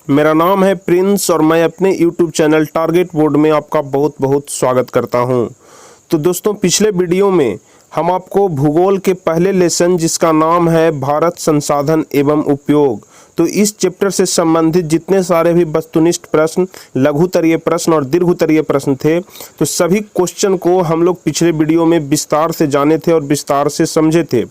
मेरा नाम है प्रिंस और मैं अपने YouTube चैनल टारगेट बोर्ड में आपका बहुत बहुत स्वागत करता हूं। तो दोस्तों, पिछले वीडियो में हम आपको भूगोल के पहले लेसन जिसका नाम है भारत संसाधन एवं उपयोग, तो इस चैप्टर से संबंधित जितने सारे भी वस्तुनिष्ठ प्रश्न, लघुतरीय प्रश्न और दीर्घोत्तरीय प्रश्न थे, तो सभी क्वेश्चन को हम लोग पिछले वीडियो में विस्तार से जाने थे और विस्तार से समझे थे।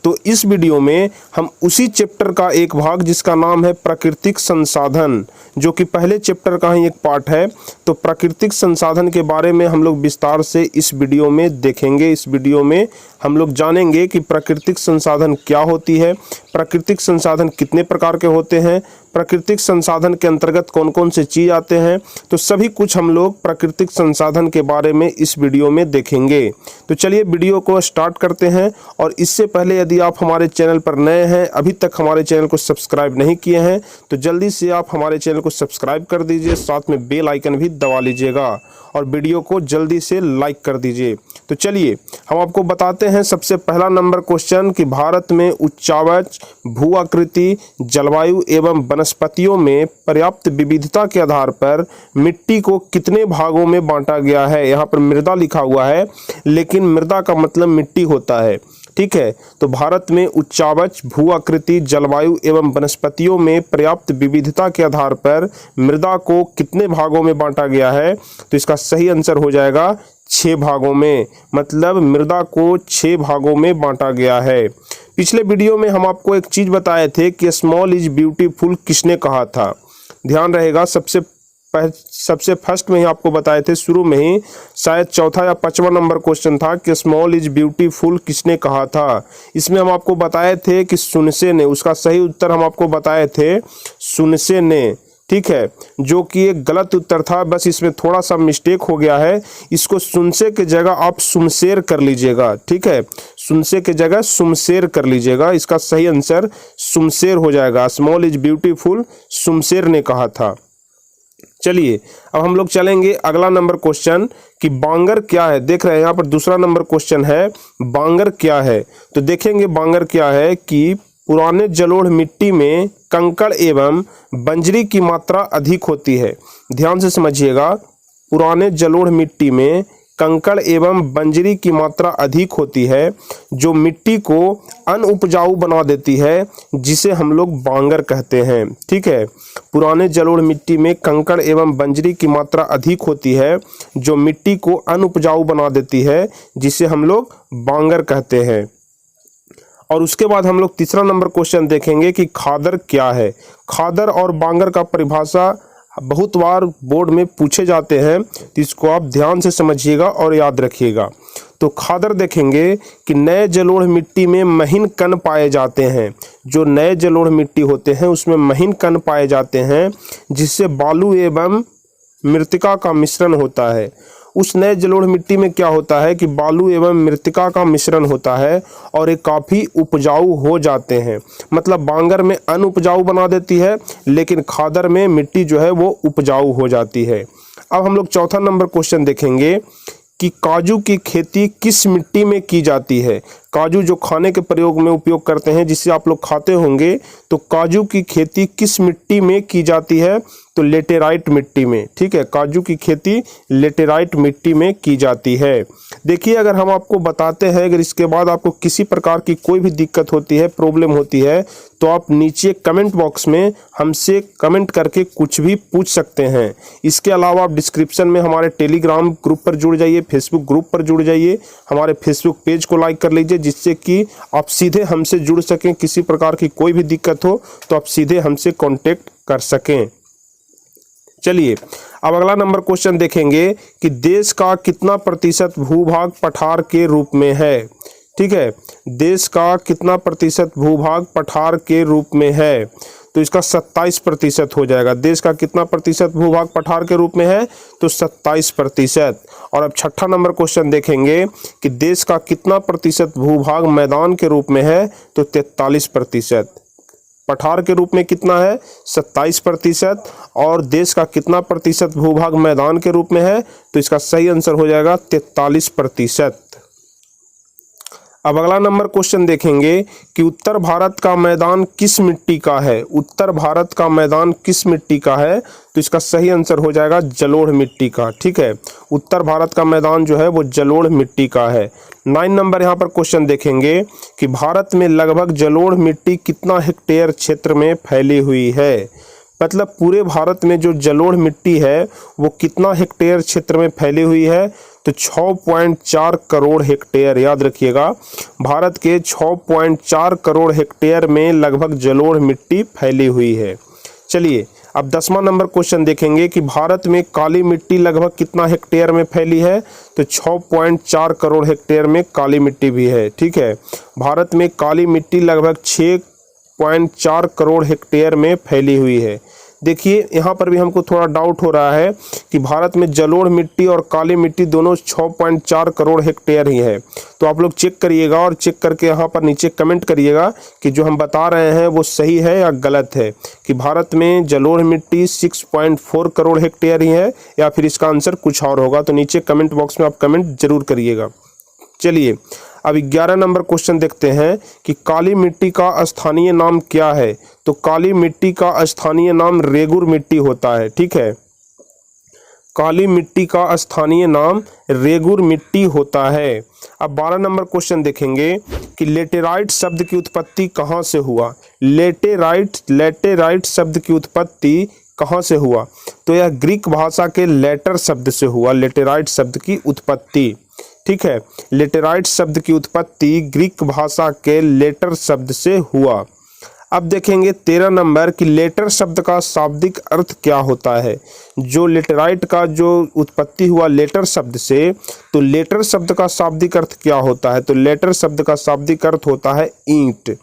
तो इस वीडियो में हम उसी चैप्टर का एक भाग जिसका नाम है प्राकृतिक संसाधन, जो कि पहले चैप्टर का ही एक पार्ट है, तो प्राकृतिक संसाधन के बारे में हम लोग विस्तार से इस वीडियो में देखेंगे। इस वीडियो में हम लोग जानेंगे कि प्राकृतिक संसाधन क्या होती है, प्राकृतिक संसाधन कितने प्रकार के होते हैं, प्राकृतिक संसाधन के अंतर्गत कौन कौन से चीज़ आते हैं, तो सभी कुछ हम लोग प्राकृतिक संसाधन के बारे में इस वीडियो में देखेंगे। तो चलिए वीडियो को स्टार्ट करते हैं। और इससे पहले यदि आप हमारे चैनल पर नए हैं, अभी तक हमारे चैनल को सब्सक्राइब नहीं किए हैं, तो जल्दी से आप हमारे चैनल को सब्सक्राइब कर दीजिए, साथ में बेल आइकन भी दबा लीजिएगा और वीडियो को जल्दी से लाइक कर दीजिए। तो चलिए हम आपको बताते हैं सबसे पहला नंबर क्वेश्चन कि भारत में उच्चावच, भू आकृति, जलवायु एवं वनस्पतियों में पर्याप्त विविधता के आधार पर मिट्टी को कितने भागों में बांटा गया है। यहाँ पर मृदा लिखा हुआ है, लेकिन मृदा का मतलब मिट्टी होता है, ठीक है। तो भारत में उच्चावच, भू आकृति, जलवायु एवं वनस्पतियों में पर्याप्त विविधता के आधार पर मृदा को कितने भागों में बांटा गया है, तो इसका सही आंसर हो जाएगा 6 भागों में। मतलब मृदा को 6 भागों में बांटा गया है। पिछले वीडियो में हम आपको एक चीज बताए थे कि स्मॉल इज ब्यूटीफुल किसने कहा था। ध्यान रहेगा, सबसे फर्स्ट में ही आपको बताए थे, शुरू में ही शायद चौथा या 5वां नंबर क्वेश्चन था कि स्मॉल इज ब्यूटीफुल किसने कहा था। इसमें हम आपको बताए थे कि सुनसे ने, उसका सही उत्तर हम आपको बताए थे सुनसे ने, ठीक है, जो कि एक गलत उत्तर था। बस इसमें थोड़ा सा मिस्टेक हो गया है, इसको सुनसे के जगह आप सुमशेर कर लीजिएगा, ठीक है, सुनसे के जगह सुमशेर कर लीजिएगा। इसका सही आंसर सुमशेर हो जाएगा। स्मॉल इज ब्यूटीफुल सुमशेर ने कहा था। चलिए अब हम लोग चलेंगे अगला नंबर क्वेश्चन कि बांगर क्या है। देख रहे हैं यहाँ पर दूसरा नंबर क्वेश्चन है बांगर क्या है। तो देखेंगे बांगर क्या है कि पुराने जलोढ़ मिट्टी में कंकड़ एवं बंजरी की मात्रा अधिक होती है। ध्यान से समझिएगा, पुराने जलोढ़ मिट्टी में कंकड़ एवं बंजरी की मात्रा अधिक होती है, जो मिट्टी को अनउपजाऊ बना देती है, जिसे हम लोग बांगर कहते हैं, ठीक है। पुराने जलोढ़ मिट्टी में कंकड़ एवं बंजरी की मात्रा अधिक होती है, जो मिट्टी को अनउपजाऊ बना देती है, जिसे हम लोग बांगर कहते हैं। और उसके बाद हम लोग तीसरा नंबर क्वेश्चन देखेंगे कि खादर क्या है। खादर और बांगर का परिभाषा बहुत बार बोर्ड में पूछे जाते हैं, तो इसको आप ध्यान से समझिएगा और याद रखिएगा। तो खादर देखेंगे कि नए जलोढ़ मिट्टी में महीन कण पाए जाते हैं। जो नए जलोढ़ मिट्टी होते हैं उसमें महीन कण पाए जाते हैं, जिससे बालू एवं मृतिका का मिश्रण होता है। उस नए जलोढ़ मिट्टी में क्या होता है कि बालू एवं मृतिका का मिश्रण होता है और ये काफ़ी उपजाऊ हो जाते हैं। मतलब बांगर में अनउपजाऊ बना देती है, लेकिन खादर में मिट्टी जो है वो उपजाऊ हो जाती है। अब हम लोग चौथा नंबर क्वेश्चन देखेंगे कि काजू की खेती किस मिट्टी में की जाती है। काजू जो खाने के प्रयोग में उपयोग करते हैं, जिसे आप लोग खाते होंगे, तो काजू की खेती किस मिट्टी में की जाती है, तो लेटेराइट मिट्टी में, ठीक है। काजू की खेती लेटेराइट मिट्टी में की जाती है। देखिए, अगर हम आपको बताते हैं, अगर इसके बाद आपको किसी प्रकार की कोई भी दिक्कत होती है, प्रॉब्लम होती है, तो आप नीचे कमेंट बॉक्स में हमसे कमेंट करके कुछ भी पूछ सकते हैं। इसके अलावा आप डिस्क्रिप्शन में हमारे टेलीग्राम ग्रुप पर जुड़ जाइए, फेसबुक ग्रुप पर जुड़ जाइए, हमारे फेसबुक पेज को लाइक कर लीजिए, जिससे कि आप सीधे हमसे जुड़ सकें। किसी प्रकार की कोई भी दिक्कत हो तो आप सीधे हमसे कांटेक्ट कर सकें। चलिए अब अगला नंबर क्वेश्चन देखेंगे कि देश का कितना प्रतिशत भूभाग पठार के रूप में है, ठीक है। देश का कितना प्रतिशत भूभाग पठार के रूप में है, तो इसका 27% हो जाएगा। देश का कितना प्रतिशत भूभाग पठार के रूप में है, तो 27%। और अब छठा नंबर क्वेश्चन देखेंगे कि देश का कितना प्रतिशत भूभाग मैदान के रूप में है, तो 43%। पठार के रूप में कितना है, 27%। और देश का कितना प्रतिशत भूभाग मैदान के रूप में है, तो इसका सही आंसर हो जाएगा 43%। अब अगला नंबर क्वेश्चन देखेंगे कि उत्तर भारत का मैदान किस मिट्टी का है। उत्तर भारत का मैदान किस मिट्टी का है, तो इसका सही आंसर हो जाएगा जलोढ़ मिट्टी का। ठीक है, उत्तर भारत का मैदान जो है वो जलोढ़ मिट्टी का है। 9 नंबर यहाँ पर क्वेश्चन देखेंगे कि भारत में लगभग जलोढ़ मिट्टी कितना हेक्टेयर क्षेत्र में फैली हुई है। मतलब पूरे भारत में जो जलोढ़ मिट्टी है वो कितना हेक्टेयर क्षेत्र में फैली हुई है, तो 6.4 करोड़ हेक्टेयर। याद रखिएगा, भारत के 6.4 करोड़ हेक्टेयर में लगभग जलोढ़ मिट्टी फैली हुई है। चलिए अब 10वां नंबर क्वेश्चन देखेंगे कि भारत में काली मिट्टी लगभग कितना हेक्टेयर में फैली है, तो 6.4 करोड़ हेक्टेयर में काली मिट्टी भी है। ठीक है, भारत में काली मिट्टी लगभग 6.4 करोड़ हेक्टेयर में फैली हुई है। देखिए यहाँ पर भी हमको थोड़ा डाउट हो रहा है कि भारत में जलोढ़ मिट्टी और काली मिट्टी दोनों 6.4 करोड़ हेक्टेयर ही है। तो आप लोग चेक करिएगा और चेक करके यहाँ पर नीचे कमेंट करिएगा कि जो हम बता रहे हैं वो सही है या गलत है, कि भारत में जलोढ़ मिट्टी 6.4 करोड़ हेक्टेयर ही है या फिर इसका आंसर कुछ और होगा। तो नीचे कमेंट बॉक्स में आप कमेंट जरूर करिएगा। चलिए अब 11 नंबर क्वेश्चन देखते हैं कि काली मिट्टी का स्थानीय नाम क्या है। तो काली मिट्टी का स्थानीय नाम रेगुर मिट्टी होता है। ठीक है, काली मिट्टी का स्थानीय नाम रेगुर मिट्टी होता है। अब 12 नंबर क्वेश्चन देखेंगे कि लेटेराइट शब्द की उत्पत्ति कहाँ से हुआ। लेटेराइट शब्द की उत्पत्ति कहाँ से हुआ, तो यह ग्रीक भाषा के लेटर शब्द से हुआ। लेटेराइट शब्द की उत्पत्ति, ठीक है, लेटेराइट शब्द की उत्पत्ति ग्रीक भाषा के लेटर शब्द से हुआ। अब देखेंगे 13 नंबर कि लेटर शब्द का शाब्दिक अर्थ क्या होता है। जो लेटेराइट का जो उत्पत्ति हुआ लेटर शब्द से, तो लेटर शब्द का शाब्दिक अर्थ क्या होता है, तो लेटर शब्द का शाब्दिक अर्थ होता है ईंट।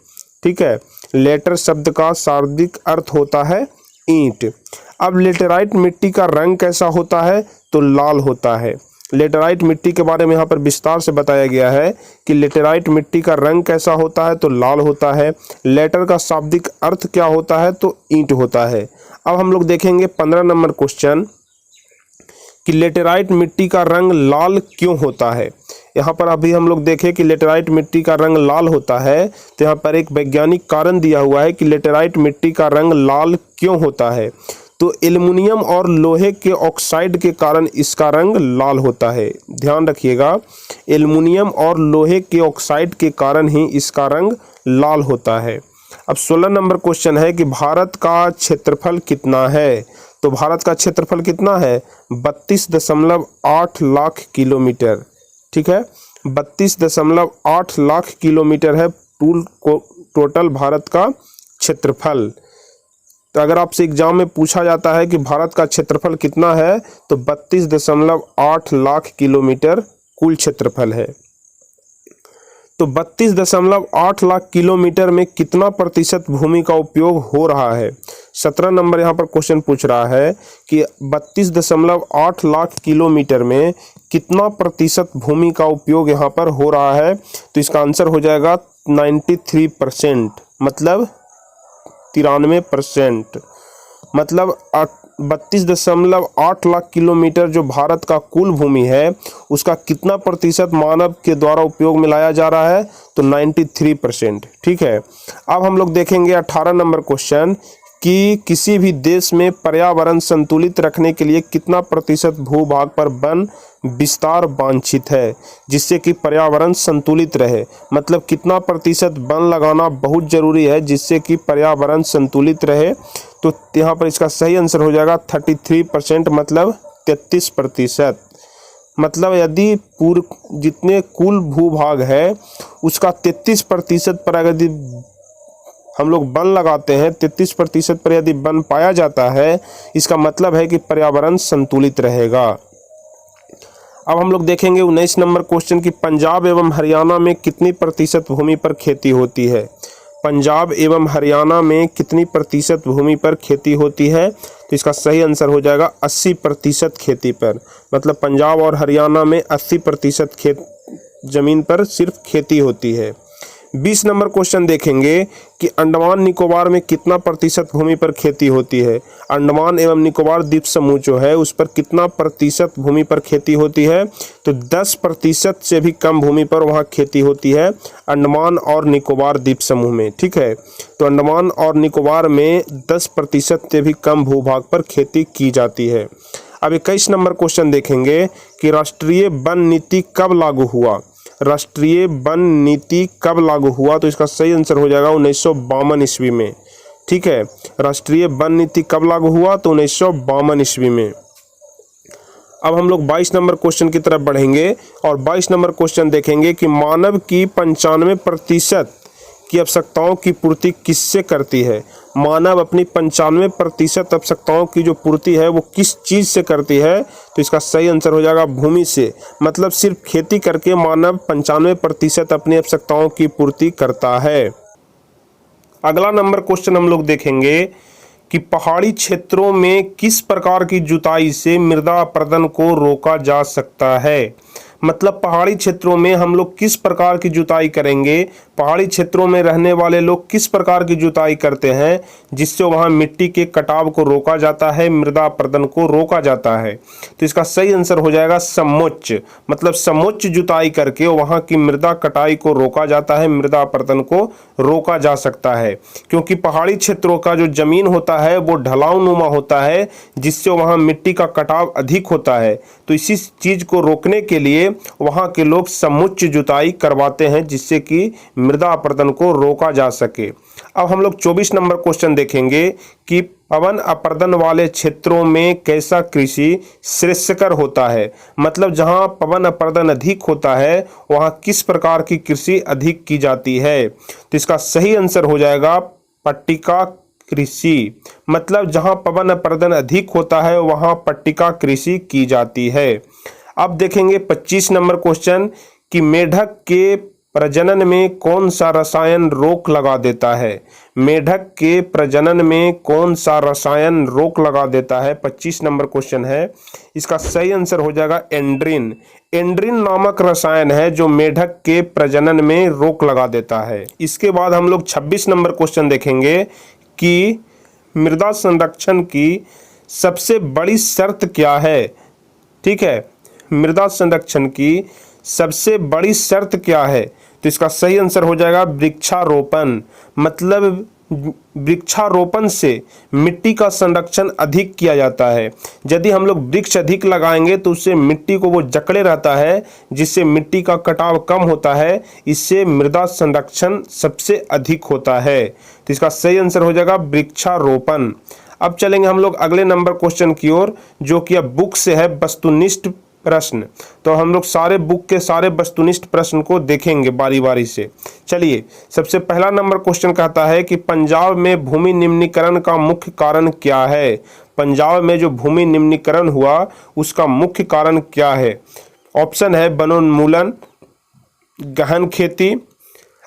ठीक है, लेटर शब्द का शाब्दिक अर्थ होता है ईंट। अब लेटेराइट मिट्टी का रंग कैसा होता है, तो लाल होता है। लेटेराइट मिट्टी के बारे में यहाँ पर विस्तार से बताया गया है कि लेटेराइट मिट्टी का रंग कैसा होता है, तो लाल होता है। लेटर का शाब्दिक अर्थ क्या होता है, तो ईंट होता है। अब हम लोग देखेंगे 15 नंबर क्वेश्चन कि लेटेराइट मिट्टी का रंग लाल क्यों होता है। यहाँ पर अभी हम लोग देखें कि लेटेराइट मिट्टी का रंग लाल होता है, तो यहाँ पर एक वैज्ञानिक कारण दिया हुआ है कि लेटेराइट मिट्टी का रंग लाल क्यों होता है। तो एल्युमिनियम और लोहे के ऑक्साइड के कारण इसका रंग लाल होता है। ध्यान रखिएगा, एल्युमिनियम और लोहे के ऑक्साइड के कारण ही इसका रंग लाल होता है। अब 16 नंबर क्वेश्चन है कि भारत का क्षेत्रफल कितना है। तो भारत का क्षेत्रफल कितना है, 32.8 लाख किलोमीटर। ठीक है, 32.8 लाख किलोमीटर है टोटल भारत का क्षेत्रफल। तो अगर आपसे एग्जाम में पूछा जाता है कि भारत का क्षेत्रफल कितना है, तो 32.8 लाख किलोमीटर कुल क्षेत्रफल है। तो 32.8 लाख किलोमीटर में कितना प्रतिशत भूमि का उपयोग हो रहा है। 17 नंबर यहाँ पर क्वेश्चन पूछ रहा है कि 32.8 लाख किलोमीटर में कितना प्रतिशत भूमि का उपयोग यहाँ पर हो रहा है। तो इसका आंसर हो जाएगा 93%, मतलब 93%। मतलब 32.8 लाख किलोमीटर जो भारत का कुल भूमि है उसका कितना प्रतिशत मानव के द्वारा उपयोग में लाया जा रहा है, तो 93%। ठीक है, अब हम लोग देखेंगे 18 नंबर क्वेश्चन कि किसी भी देश में पर्यावरण संतुलित रखने के लिए कितना प्रतिशत भूभाग पर वन विस्तार वांछित है, जिससे कि पर्यावरण संतुलित रहे। मतलब कितना प्रतिशत वन लगाना बहुत जरूरी है जिससे कि पर्यावरण संतुलित रहे। तो यहाँ पर इसका सही आंसर हो जाएगा 33%, मतलब 33%। मतलब यदि जितने कुल भूभाग है उसका 33% पर अगर हम लोग वन लगाते हैं, 33% पर यदि वन पाया जाता है, इसका मतलब है कि पर्यावरण संतुलित रहेगा। अब हम लोग देखेंगे 19 नंबर क्वेश्चन कि पंजाब एवं हरियाणा में कितनी प्रतिशत भूमि पर खेती होती है। पंजाब एवं हरियाणा में कितनी प्रतिशत भूमि पर खेती होती है, तो इसका सही आंसर हो जाएगा 80% खेती पर। मतलब पंजाब और हरियाणा में 80% खेत जमीन पर सिर्फ खेती होती है। 20 नंबर क्वेश्चन देखेंगे कि अंडमान निकोबार में कितना प्रतिशत भूमि पर खेती होती है। अंडमान एवं निकोबार द्वीप समूह जो है उस पर कितना प्रतिशत भूमि पर खेती होती है, तो 10% से भी कम भूमि पर वहाँ खेती होती है अंडमान और निकोबार द्वीप समूह में। ठीक है, तो अंडमान और निकोबार में 10% से भी कम भूभाग पर खेती की जाती है। अब 21 नंबर क्वेश्चन देखेंगे कि राष्ट्रीय वन नीति कब लागू हुआ। राष्ट्रीय वन नीति कब लागू हुआ, तो इसका सही आंसर हो जाएगा 1952 ईस्वी में। ठीक है, राष्ट्रीय वन नीति कब लागू हुआ, तो 1952 ईस्वी में। अब हम लोग 22 नंबर क्वेश्चन की तरफ बढ़ेंगे और 22 नंबर क्वेश्चन देखेंगे कि मानव की 95% की आवश्यकताओं की पूर्ति किससे करती है। मानव अपनी 95% आवश्यकताओं की जो पूर्ति है वो किस चीज़ से करती है, तो इसका सही आंसर हो जाएगा भूमि से। मतलब सिर्फ खेती करके मानव 95% अपनी आवश्यकताओं की पूर्ति करता है। अगला नंबर क्वेश्चन हम लोग देखेंगे कि पहाड़ी क्षेत्रों में किस प्रकार की जुताई से मृदा अपरदन को रोका जा सकता है। मतलब पहाड़ी क्षेत्रों में हम लोग किस प्रकार की जुताई करेंगे, पहाड़ी क्षेत्रों में रहने वाले लोग किस प्रकार की जुताई करते हैं जिससे वहाँ मिट्टी के कटाव को रोका जाता है, मृदा अपरदन को रोका जाता है। तो इसका सही आंसर हो जाएगा समोच्च। मतलब समोच्च जुताई करके वहाँ की मृदा कटाई को रोका जाता है, मृदा अपरदन को रोका जा सकता है। क्योंकि पहाड़ी क्षेत्रों का जो जमीन होता है वो ढलाव नुमा होता है जिससे वहाँ मिट्टी का कटाव अधिक होता है। तो इसी चीज को रोकने के लिए वहाँ के लोग समुच्च जुताई करवाते हैं जिससे कि मृदा अपरदन को रोका जा सके। अब हम लोग 24 नंबर क्वेश्चन देखेंगे कि पवन अपरदन वाले क्षेत्रों में कैसा कृषि श्रेष्ठकर होता है। मतलब जहाँ पवन अपरदन अधिक होता है वहाँ किस प्रकार की कृषि अधिक की जाती है, तो इसका सही आंसर हो जाएगा पट्टिका कृषि। मतलब जहाँ पवन अपरदन अधिक होता है वहाँ पट्टिका कृषि की जाती है। अब देखेंगे 25 नंबर क्वेश्चन कि मेढक के प्रजनन में कौन सा रसायन रोक लगा देता है। मेढक के प्रजनन में कौन सा रसायन रोक लगा देता है, 25 नंबर क्वेश्चन है। इसका सही आंसर हो जाएगा एंड्रिन। एंड्रिन नामक रसायन है जो मेढक के प्रजनन में रोक लगा देता है। इसके बाद हम लोग 26 नंबर क्वेश्चन देखेंगे कि मृदा संरक्षण की सबसे बड़ी शर्त क्या है। ठीक है, मृदा संरक्षण की सबसे बड़ी शर्त क्या है, तो इसका सही आंसर हो जाएगा वृक्षारोपण। मतलब वृक्षारोपण से मिट्टी का संरक्षण अधिक किया जाता है। यदि हम लोग वृक्ष अधिक लगाएंगे तो उससे मिट्टी को वो जकड़े रहता है जिससे मिट्टी का कटाव कम होता है, इससे मृदा संरक्षण सबसे अधिक होता है। तो इसका सही आंसर हो जाएगा वृक्षारोपण। अब चलेंगे हम लोग अगले नंबर क्वेश्चन की ओर जो कि अब बुक से है वस्तुनिष्ठ प्रश्न। तो हम लोग सारे बुक के सारे वस्तुनिष्ठ प्रश्न को देखेंगे बारी बारी से। चलिए, सबसे पहला नंबर क्वेश्चन कहता है कि पंजाब में भूमि निम्नीकरण का मुख्य कारण क्या है। पंजाब में जो भूमि निम्नीकरण हुआ उसका मुख्य कारण क्या है। ऑप्शन है वनोन्मूलन, गहन खेती,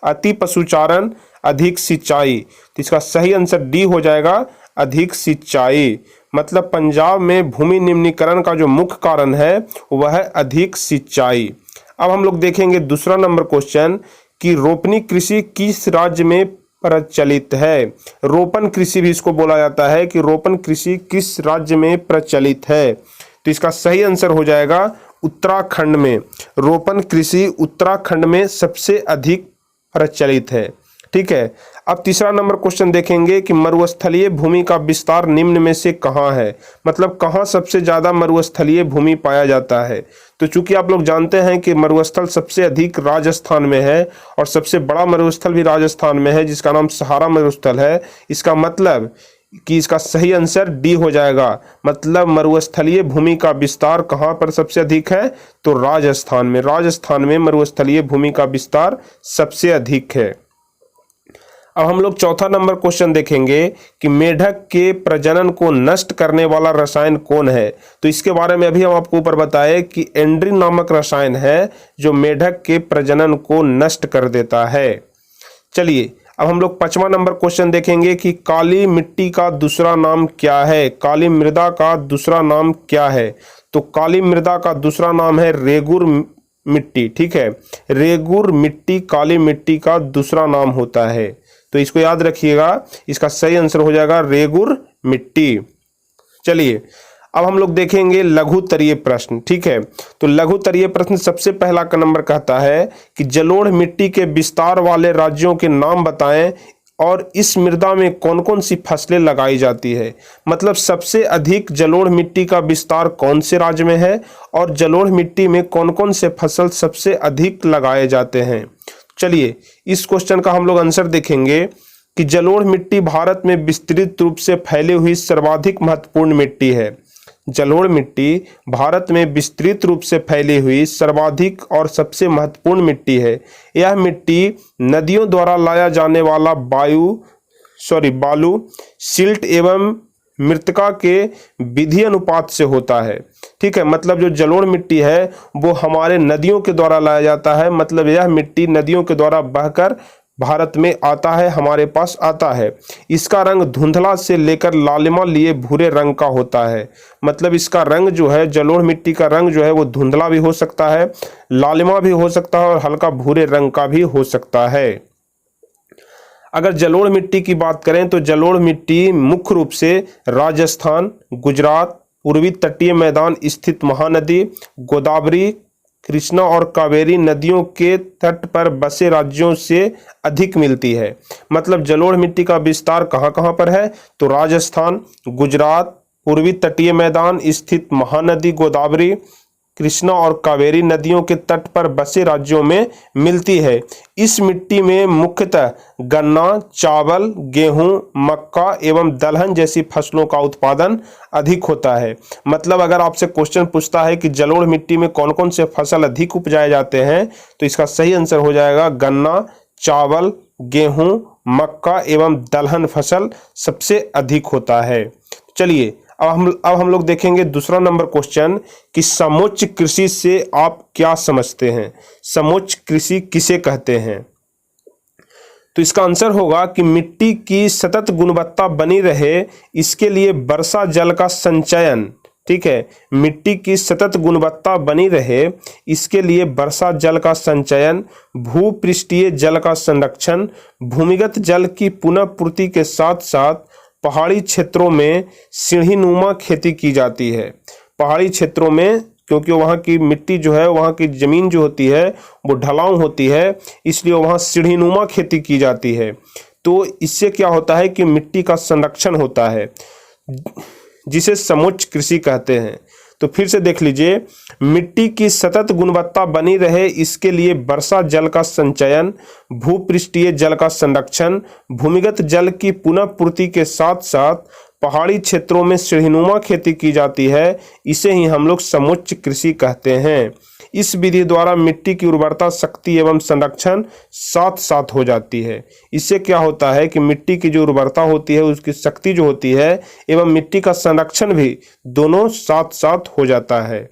अति पशुचारण, अधिक सिंचाई। तो इसका सही आंसर डी हो जाएगा अधिक सिंचाई। मतलब पंजाब में भूमि निम्नीकरण का जो मुख्य कारण है वह है अधिक सिंचाई। अब हम लोग देखेंगे दूसरा नंबर क्वेश्चन कि रोपनी कृषि किस राज्य में प्रचलित है। रोपण कृषि भी इसको बोला जाता है कि रोपण कृषि किस राज्य में प्रचलित है, तो इसका सही आंसर हो जाएगा उत्तराखंड में। रोपण कृषि उत्तराखंड में सबसे अधिक प्रचलित है। ठीक है, अब तीसरा नंबर क्वेश्चन देखेंगे कि मरुस्थलीय भूमि का विस्तार निम्न में से कहाँ है। मतलब कहाँ सबसे ज्यादा मरुस्थलीय भूमि पाया जाता है। तो चूंकि आप लोग जानते हैं कि मरुस्थल सबसे अधिक राजस्थान में है और सबसे बड़ा मरुस्थल भी राजस्थान में है जिसका नाम सहारा मरुस्थल है। इसका मतलब कि इसका सही आंसर डी हो जाएगा। मतलब मरुस्थलीय भूमि का विस्तार कहाँ पर सबसे अधिक है, तो राजस्थान में। राजस्थान में मरुस्थलीय भूमि का विस्तार सबसे अधिक है। अब हम लोग चौथा नंबर क्वेश्चन देखेंगे कि मेढक के प्रजनन को नष्ट करने वाला रसायन कौन है। तो इसके बारे में अभी हम आपको ऊपर बताए कि एंड्रिन नामक रसायन है जो मेढक के प्रजनन को नष्ट कर देता है। चलिए, अब हम लोग 5वां नंबर क्वेश्चन देखेंगे कि काली मिट्टी का दूसरा नाम क्या है। काली मृदा का दूसरा नाम क्या है। तो काली मृदा का दूसरा नाम है रेगुर मिट्टी, ठीक है। रेगुर मिट्टी काली मिट्टी का दूसरा नाम होता है, तो इसको याद रखिएगा। इसका सही आंसर हो जाएगा रेगुर मिट्टी। चलिए अब हम लोग देखेंगे लघुतरीय प्रश्न, ठीक है। तो लघुतरीय प्रश्न सबसे पहला का नंबर कहता है कि जलोढ़ मिट्टी के विस्तार वाले राज्यों के नाम बताएं और इस मृदा में कौन कौन सी फसलें लगाई जाती है। मतलब सबसे अधिक जलोढ़ मिट्टी का विस्तार कौन से राज्य में है और जलोढ़ मिट्टी में कौन कौन से फसल सबसे अधिक लगाए जाते हैं। चलिए इस क्वेश्चन का हम लोग आंसर देखेंगे कि जलोढ़ मिट्टी भारत में विस्तृत रूप से फैली हुई सर्वाधिक महत्वपूर्ण मिट्टी है। जलोढ़ मिट्टी भारत में विस्तृत रूप से फैली हुई सर्वाधिक और सबसे महत्वपूर्ण मिट्टी है। यह मिट्टी नदियों द्वारा लाया जाने वाला बालू, सिल्ट एवं मृत्तिका के विधि अनुपात से होता है, ठीक है। मतलब जो जलोढ़ मिट्टी है वो हमारे नदियों के द्वारा लाया जाता है। मतलब यह मिट्टी नदियों के द्वारा बहकर भारत में आता है, हमारे पास आता है। इसका रंग धुंधला से लेकर लालिमा लिए भूरे रंग का होता है। मतलब इसका रंग जो है, जलोढ़ मिट्टी का रंग जो है वो धुंधला भी हो सकता है, लालिमा भी हो सकता है और हल्का भूरे रंग का भी हो सकता है। अगर जलोढ़ मिट्टी की बात करें तो जलोढ़ मिट्टी मुख्य रूप से राजस्थान, गुजरात, पूर्वी तटीय मैदान स्थित महानदी, गोदावरी, कृष्णा और कावेरी नदियों के तट पर बसे राज्यों से अधिक मिलती है। मतलब जलोढ़ मिट्टी का विस्तार कहाँ कहाँ पर है, तो राजस्थान, गुजरात, पूर्वी तटीय मैदान स्थित महानदी, गोदावरी, कृष्णा और कावेरी नदियों के तट पर बसे राज्यों में मिलती है। इस मिट्टी में मुख्यतः गन्ना, चावल, गेहूं, मक्का एवं दलहन जैसी फसलों का उत्पादन अधिक होता है। मतलब अगर आपसे क्वेश्चन पूछता है कि जलोढ़ मिट्टी में कौन कौन से फसल अधिक उपजाए जाते हैं, तो इसका सही आंसर हो जाएगा गन्ना, चावल, गेहूं, मक्का एवं दलहन फसल सबसे अधिक होता है। चलिए अब हम लोग देखेंगे दूसरा नंबर क्वेश्चन कि समोच्च कृषि से आप क्या समझते हैं। समोच्च कृषि किसे कहते हैं? तो इसका आंसर होगा कि मिट्टी की सतत गुणवत्ता बनी रहे इसके लिए वर्षा जल का संचयन, ठीक है। मिट्टी की सतत गुणवत्ता बनी रहे इसके लिए वर्षा जल का संचयन, भूपृष्ठीय जल का संरक्षण, भूमिगत जल की पुनः पूर्ति के साथ साथ पहाड़ी क्षेत्रों में सीढ़ीनुमा खेती की जाती है। पहाड़ी क्षेत्रों में क्योंकि वहाँ की मिट्टी जो है, वहाँ की ज़मीन जो होती है वो ढलाऊ होती है, इसलिए वहाँ सीढ़ीनुमा खेती की जाती है। तो इससे क्या होता है कि मिट्टी का संरक्षण होता है, जिसे समोच्च कृषि कहते हैं। तो फिर से देख लीजिए, मिट्टी की सतत गुणवत्ता बनी रहे इसके लिए वर्षा जल का संचयन, भूपृष्ठीय जल का संरक्षण, भूमिगत जल की पुनः पूर्ति के साथ साथ पहाड़ी क्षेत्रों में सीढ़ीनुमा खेती की जाती है। इसे ही हम लोग समोच्च कृषि कहते हैं। इस विधि द्वारा मिट्टी की उर्वरता शक्ति एवं संरक्षण साथ साथ हो जाती है। इससे क्या होता है कि मिट्टी की जो उर्वरता होती है, उसकी शक्ति जो होती है एवं मिट्टी का संरक्षण भी दोनों साथ साथ हो जाता है।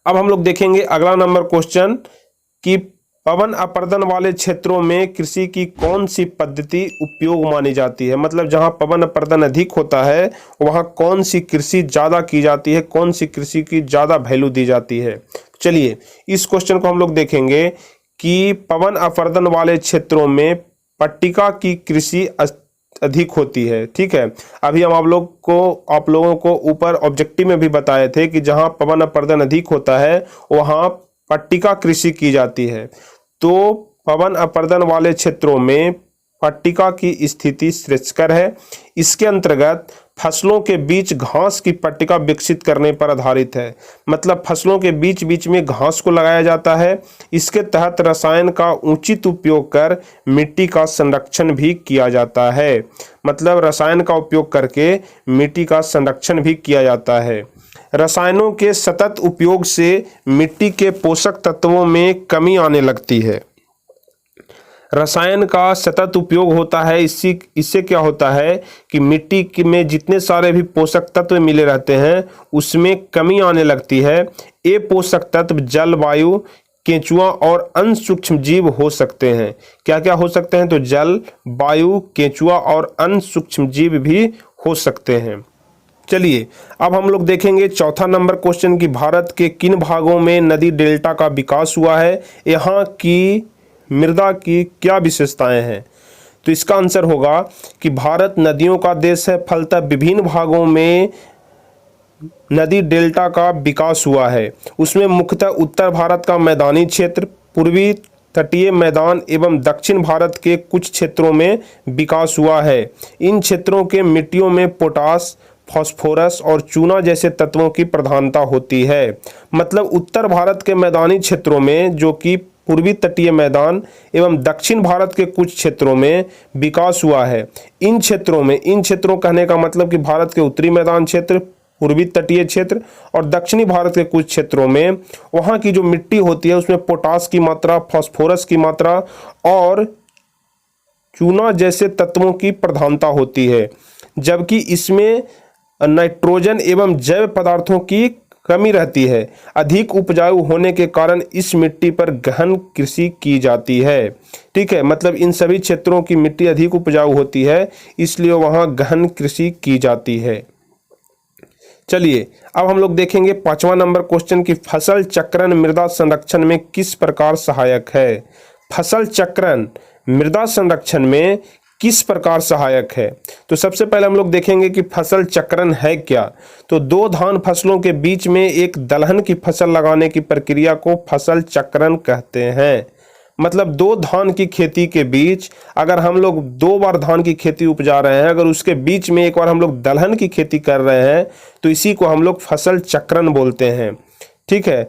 अब हम लोग देखेंगे अगला नंबर क्वेश्चन कि पवन अपर्दन वाले क्षेत्रों में कृषि की कौन सी पद्धति उपयोग मानी जाती है। मतलब जहां पवन अपर्दन अधिक होता है वहां कौन सी कृषि ज़्यादा की जाती है, कौन सी कृषि की ज़्यादा वैल्यू दी जाती है। चलिए इस क्वेश्चन को हम लोग देखेंगे कि पवन अपर्दन वाले क्षेत्रों में पट्टिका की कृषि अधिक होती है, ठीक है। अभी हम आप लोगों को ऊपर ऑब्जेक्टिव में भी बताए थे कि जहां पवन अपर्दन अधिक होता है वहां पट्टिका कृषि की जाती है। तो पवन अपर्दन वाले क्षेत्रों में पट्टिका की स्थिति श्रेयस्कर है। इसके अंतर्गत फसलों के बीच घास की पट्टिका विकसित करने पर आधारित है। मतलब फसलों के बीच बीच में घास को लगाया जाता है। इसके तहत रसायन का उचित उपयोग कर मिट्टी का संरक्षण भी किया जाता है। मतलब रसायन का उपयोग करके मिट्टी का संरक्षण भी किया जाता है। रसायनों के सतत उपयोग से मिट्टी के पोषक तत्वों में कमी आने लगती है। रसायन का सतत उपयोग होता है, इससे क्या होता है कि मिट्टी में जितने सारे भी पोषक तत्व मिले रहते हैं उसमें कमी आने लगती है। ये पोषक तत्व जल, वायु, केंचुआ और अन्य सूक्ष्म जीव हो सकते हैं। क्या क्या हो सकते हैं? तो जल, वायु, केंचुआ और अन्य सूक्ष्म जीव भी हो सकते हैं। चलिए अब हम लोग देखेंगे चौथा नंबर क्वेश्चन कि भारत के किन भागों में नदी डेल्टा का विकास हुआ है, यहाँ की मृदा की क्या विशेषताएं हैं। तो इसका आंसर होगा कि भारत नदियों का देश है, फलतः विभिन्न भागों में नदी डेल्टा का विकास हुआ है। उसमें मुख्यतः उत्तर भारत का मैदानी क्षेत्र, पूर्वी तटीय मैदान एवं दक्षिण भारत के कुछ क्षेत्रों में विकास हुआ है। इन क्षेत्रों के मिट्टियों में पोटास, फास्फोरस और चूना जैसे तत्वों की प्रधानता होती है। मतलब उत्तर भारत के मैदानी क्षेत्रों में, जो कि पूर्वी तटीय मैदान एवं दक्षिण भारत के कुछ क्षेत्रों में विकास हुआ है। इन क्षेत्रों कहने का मतलब कि भारत के उत्तरी मैदान क्षेत्र, पूर्वी तटीय क्षेत्र और दक्षिणी भारत के कुछ क्षेत्रों में वहाँ की जो मिट्टी होती है उसमें पोटास की मात्रा, फास्फोरस की मात्रा और चूना जैसे तत्वों की प्रधानता होती है, जबकि इसमें नाइट्रोजन एवं जैव पदार्थों की कमी रहती है। अधिक उपजाऊ होने के कारण इस मिट्टी पर गहन कृषि की जाती है। ठीक है, मतलब इन सभी क्षेत्रों की मिट्टी अधिक उपजाऊ होती है, इसलिए वहाँ गहन कृषि की जाती है। चलिए अब हम लोग देखेंगे पांचवा नंबर क्वेश्चन की फसल चक्रण मृदा संरक्षण में किस प्रकार सहायक है। फसल चक्रण मृदा संरक्षण में किस प्रकार सहायक है। तो सबसे पहले हम लोग देखेंगे कि फसल चक्रण है क्या। तो दो धान फसलों के बीच में एक दलहन की फसल लगाने की प्रक्रिया को फसल चक्रण कहते हैं। मतलब दो धान की खेती के बीच अगर हम लोग दो बार धान की खेती उपजा रहे हैं, अगर उसके बीच में एक बार हम लोग दलहन की खेती कर रहे हैं तो इसी को हम लोग फसल चक्रण बोलते हैं। ठीक है,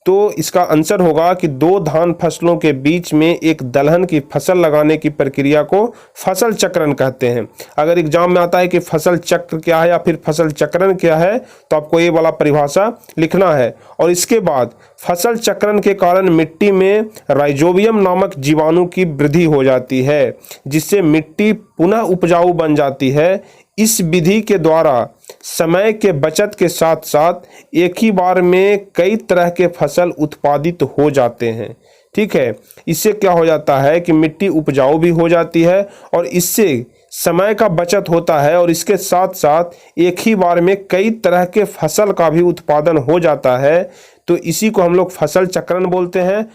तो इसका आंसर होगा कि दो धान फसलों के बीच में एक दलहन की फसल लगाने की प्रक्रिया को फसल चक्रण कहते हैं। अगर एग्जाम में आता है कि फसल चक्र क्या है या फिर फसल चक्रण क्या है, तो आपको ये वाला परिभाषा लिखना है। और इसके बाद फसल चक्रण के कारण मिट्टी में राइजोबियम नामक जीवाणु की वृद्धि हो जाती है, जिससे मिट्टी पुनः उपजाऊ बन जाती है। इस विधि के द्वारा समय के बचत के साथ साथ एक ही बार में कई तरह के फसल उत्पादित हो जाते हैं। ठीक है, इससे क्या हो जाता है कि मिट्टी उपजाऊ भी हो जाती है और इससे समय का बचत होता है और इसके साथ साथ एक ही बार में कई तरह के फसल का भी उत्पादन हो जाता है। तो इसी को हम लोग फसल चक्रण बोलते हैं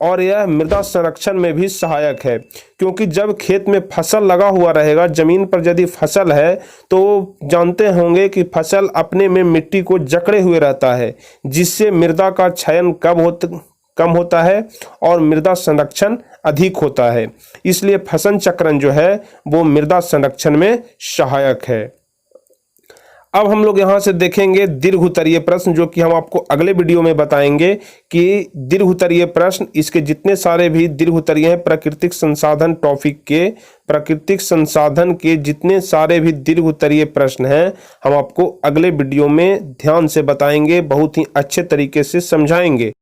और यह मृदा संरक्षण में भी सहायक है, क्योंकि जब खेत में फसल लगा हुआ रहेगा, जमीन पर यदि फसल है तो जानते होंगे कि फसल अपने में मिट्टी को जकड़े हुए रहता है, जिससे मृदा का क्षयन कम होता है और मृदा संरक्षण अधिक होता है। इसलिए फसल चक्रण जो है वो मृदा संरक्षण में सहायक है। अब हम लोग यहाँ से देखेंगे दीर्घ उत्तरीय प्रश्न, जो कि हम आपको अगले वीडियो में बताएंगे कि दीर्घ उत्तरीय प्रश्न, इसके जितने सारे भी दीर्घ उत्तरीय हैं प्राकृतिक संसाधन टॉपिक के, प्राकृतिक संसाधन के जितने सारे भी दीर्घ उत्तरीय प्रश्न हैं हम आपको अगले वीडियो में ध्यान से बताएंगे, बहुत ही अच्छे तरीके से समझाएंगे।